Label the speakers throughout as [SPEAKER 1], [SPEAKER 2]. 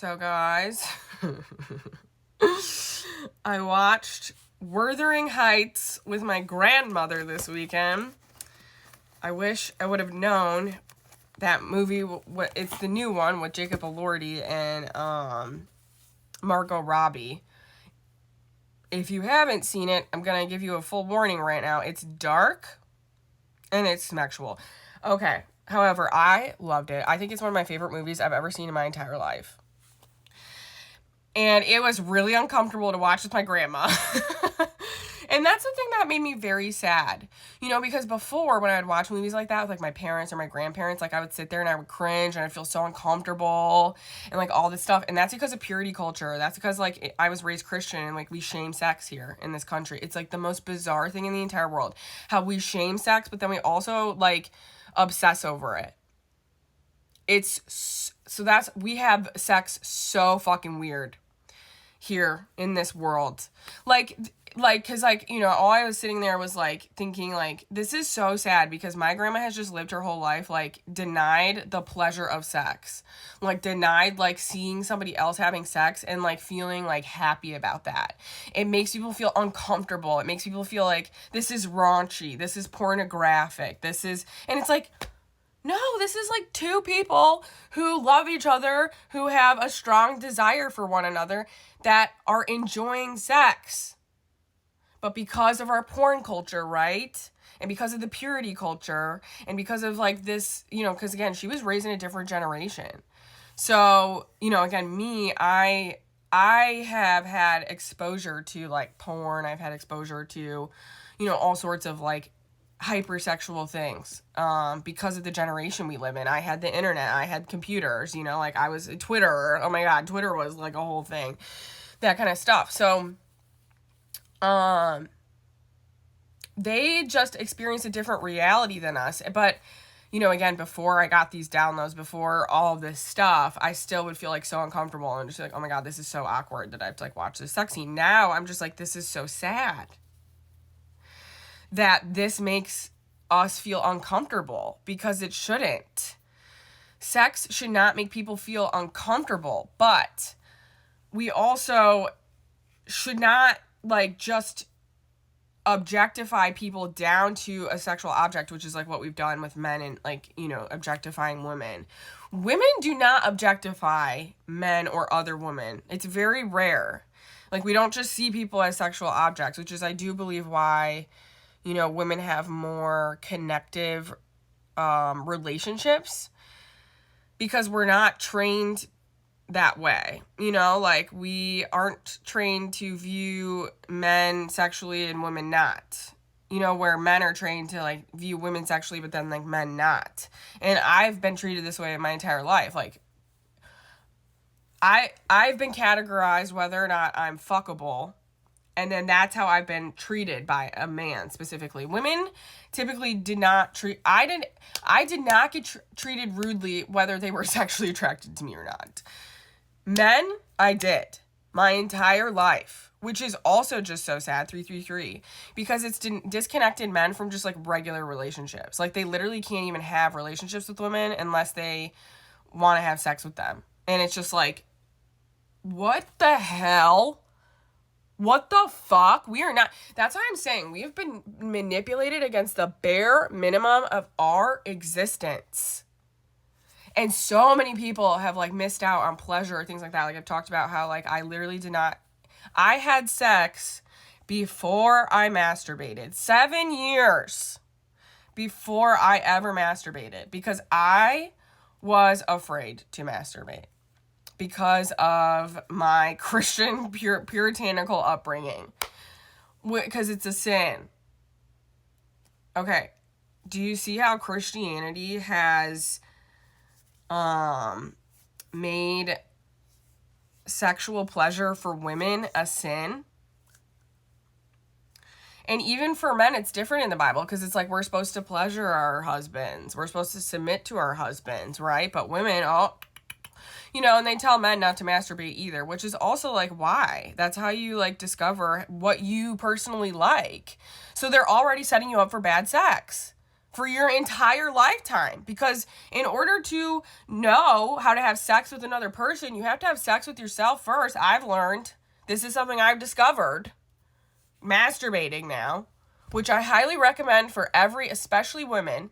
[SPEAKER 1] So, guys, I watched Wuthering Heights with my grandmother this weekend. I wish I would have known that movie. It's the new one with Jacob Elordi and Margot Robbie. If you haven't seen it, I'm going to give you a full warning right now. It's dark and it's sexual. Okay. However, I loved it. I think it's one of my favorite movies I've ever seen in my entire life. And it was really uncomfortable to watch with my grandma. And that's the thing that made me very sad. You know, because before, when I would watch movies like that with, like, my parents or my grandparents, like, I would sit there and I would cringe and I'd feel so uncomfortable and, like, all this stuff. And that's because of purity culture. That's because, like, I was raised Christian and, like, we shame sex here in this country. It's, like, the most bizarre thing in the entire world. How we shame sex, but then we also, like, obsess over it. We have sex so fucking weird here in this world. Cause, you know, all I was sitting there was, like, thinking, like, this is so sad because my grandma has just lived her whole life, like, denied the pleasure of sex. Like, denied, like, seeing somebody else having sex and, like, feeling, like, happy about that. It makes people feel uncomfortable. It makes people feel like this is raunchy. This is pornographic. And it's like, no, this is like two people who love each other, who have a strong desire for one another, that are enjoying sex. But because of our porn culture, right? And because of the purity culture, and because of, like, this, you know, because, again, she was raised in a different generation. So, you know, again, I have had exposure to, like, porn. I've had exposure to, you know, all sorts of, like, hypersexual things because of the generation we live in. I had the internet. I had computers, you know, like, I was Twitter. Oh my God, Twitter was, like, a whole thing. That kind of stuff. So, they just experienced a different reality than us. But, you know, again, before I got these downloads, before all of this stuff, I still would feel, like, so uncomfortable and just like, oh my God, this is so awkward that I have to, like, watch this sex scene. Now I'm just like, this is so sad that this makes us feel uncomfortable, because it shouldn't. Sex should not make people feel uncomfortable, but we also should not, like, just objectify people down to a sexual object, which is, like, what we've done with men and, like, you know, objectifying women. Women do not objectify men or other women. It's very rare. Like, we don't just see people as sexual objects, which is, I do believe, why, you know, women have more connective relationships, because we're not trained that way. You know, like, we aren't trained to view men sexually and women not. You know, where men are trained to, like, view women sexually, but then, like, men not. And I've been treated this way my entire life. Like, I've been categorized whether or not I'm fuckable, and then that's how I've been treated by a man specifically. Women typically did not treat... I did not get treated rudely whether they were sexually attracted to me or not. Men, I did. My entire life. Which is also just so sad, 333. Because it's disconnected men from just, like, regular relationships. Like, they literally can't even have relationships with women unless they want to have sex with them. And it's just like, what the hell? What the fuck? We are not... That's why I'm saying we have been manipulated against the bare minimum of our existence. And so many people have, like, missed out on pleasure or things like that. Like, I've talked about how, like, I literally did not... I had sex before I masturbated. 7 years before I ever masturbated. Because I was afraid to masturbate. Because of my Christian puritanical upbringing. Because it's a sin. Okay. Do you see how Christianity has made sexual pleasure for women a sin? And even for men, it's different in the Bible, because it's like, we're supposed to pleasure our husbands. We're supposed to submit to our husbands, right? But women, you know, and they tell men not to masturbate either, which is also, like, why? That's how you, like, discover what you personally like. So they're already setting you up for bad sex. for your entire lifetime. Because in order to know how to have sex with another person, you have to have sex with yourself first. I've learned. This is something I've discovered. Masturbating now, which I highly recommend for especially women,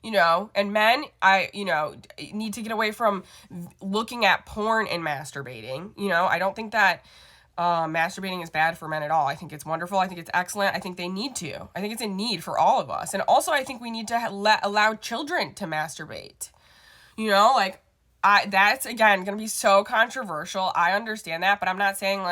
[SPEAKER 1] and men, need to get away from looking at porn and masturbating. I don't think that masturbating is bad for men at all. I think it's wonderful. I think it's excellent. I think they need to. I think it's a need for all of us. And also, I think we need to allow children to masturbate. That's, again, going to be so controversial. I understand that, but I'm not saying,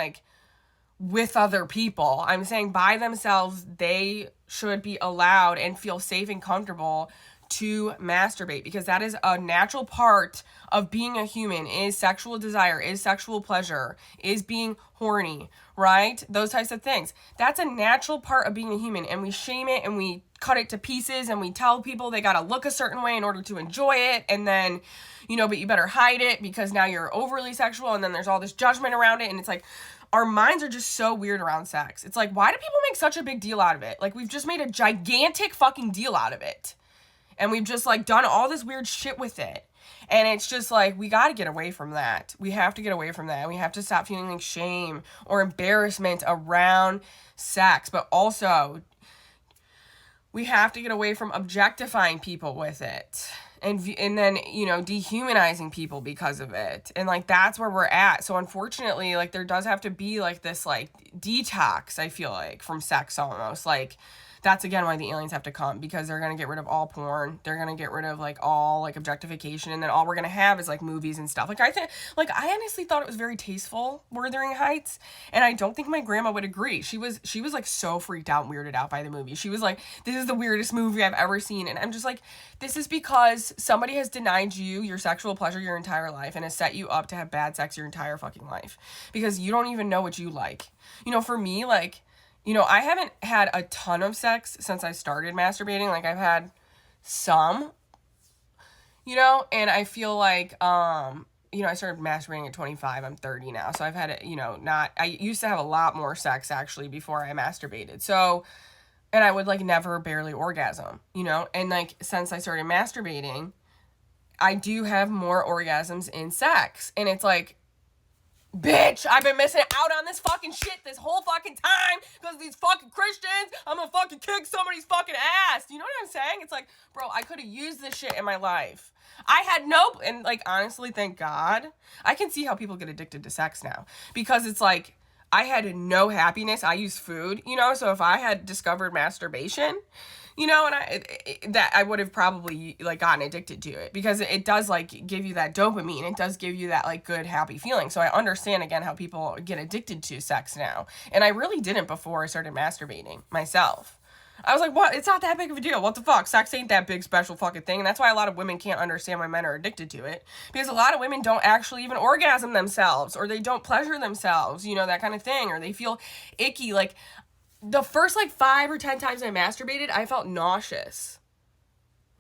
[SPEAKER 1] with other people. I'm saying by themselves, they should be allowed and feel safe and comfortable to masturbate, because that is a natural part of being a human, is sexual desire, is sexual pleasure, is being horny, right? Those types of things. That's a natural part of being a human, and we shame it and we cut it to pieces and we tell people they gotta look a certain way in order to enjoy it, and then, but you better hide it because now you're overly sexual, and then there's all this judgment around it, and it's our minds are just so weird around sex. It's why do people make such a big deal out of it? We've just made a gigantic fucking deal out of it. And we've just done all this weird shit with it. And it's just we got to get away from that. We have to get away from that. We have to stop feeling shame or embarrassment around sex. But also, we have to get away from objectifying people with it. And then, dehumanizing people because of it. And, that's where we're at. So, unfortunately, there does have to be, this, detox, I feel from sex almost. That's, again, why the aliens have to come, because they're going to get rid of all porn. They're going to get rid of, all, objectification, and then all we're going to have is, movies and stuff. I honestly thought it was very tasteful, Wuthering Heights, and I don't think my grandma would agree. She was, so freaked out and weirded out by the movie. She was this is the weirdest movie I've ever seen, and I'm just this is because somebody has denied you your sexual pleasure your entire life and has set you up to have bad sex your entire fucking life, because you don't even know what you like. For me, I haven't had a ton of sex since I started masturbating. I've had some, and I feel I started masturbating at 25. I'm 30 now. So I've had it, I used to have a lot more sex actually before I masturbated. So, and I would never barely orgasm, and since I started masturbating, I do have more orgasms in sex. And it's bitch, I've been missing out on this fucking shit this whole fucking time because of these fucking Christians. I'm gonna fucking kick somebody's fucking ass. You know what I'm saying? It's bro, I could have used this shit in my life. I had and honestly, thank God, I can see how people get addicted to sex now, because it's I had no happiness. I use food, so if I had discovered masturbation, and I would have probably gotten addicted to it, because it does give you that dopamine. It does give you that good happy feeling. So I understand again how people get addicted to sex now. And I really didn't before I started masturbating myself. I was what? It's not that big of a deal. What the fuck? Sex ain't that big special fucking thing. And that's why a lot of women can't understand why men are addicted to it. Because a lot of women don't actually even orgasm themselves, or they don't pleasure themselves, that kind of thing, or they feel icky. The first 5 or 10 times I masturbated, I felt nauseous.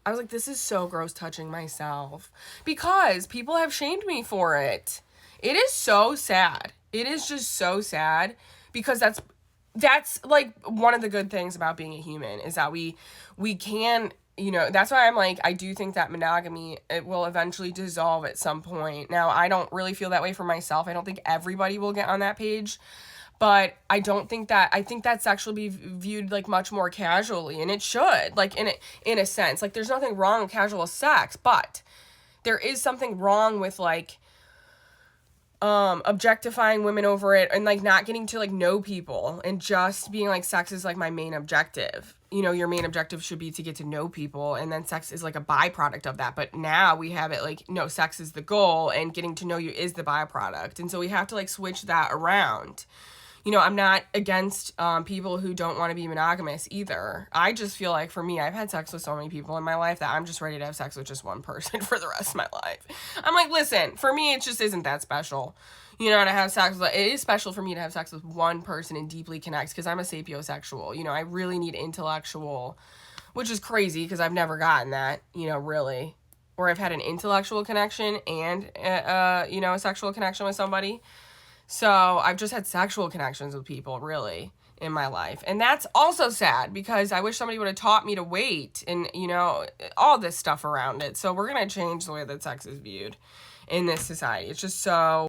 [SPEAKER 1] I was this is so gross touching myself, because people have shamed me for it. It is so sad. It is just so sad, because that's one of the good things about being a human, is that we can, that's why I'm I do think that monogamy, it will eventually dissolve at some point. Now, I don't really feel that way for myself. I don't think everybody will get on that page. But I think that sex will be viewed much more casually, and it should, in a sense. There's nothing wrong with casual sex, but there is something wrong with objectifying women over it, and not getting to know people, and just being sex is my main objective. Your main objective should be to get to know people, and then sex is a byproduct of that. But now we have it no, sex is the goal and getting to know you is the byproduct. And so we have to switch that around. I'm not against people who don't want to be monogamous either. I just feel for me, I've had sex with so many people in my life that I'm just ready to have sex with just one person for the rest of my life. I'm listen, for me, it just isn't that special. To have sex with, it is special for me to have sex with one person and deeply connect, because I'm a sapiosexual. I really need intellectual, which is crazy because I've never gotten that, really. Or I've had an intellectual connection and, a sexual connection with somebody. So I've just had sexual connections with people, really. in my life. And that's also sad because I wish somebody would have taught me to wait and, you know, all this stuff around it. So we're going to change the way that sex is viewed in this society. It's just so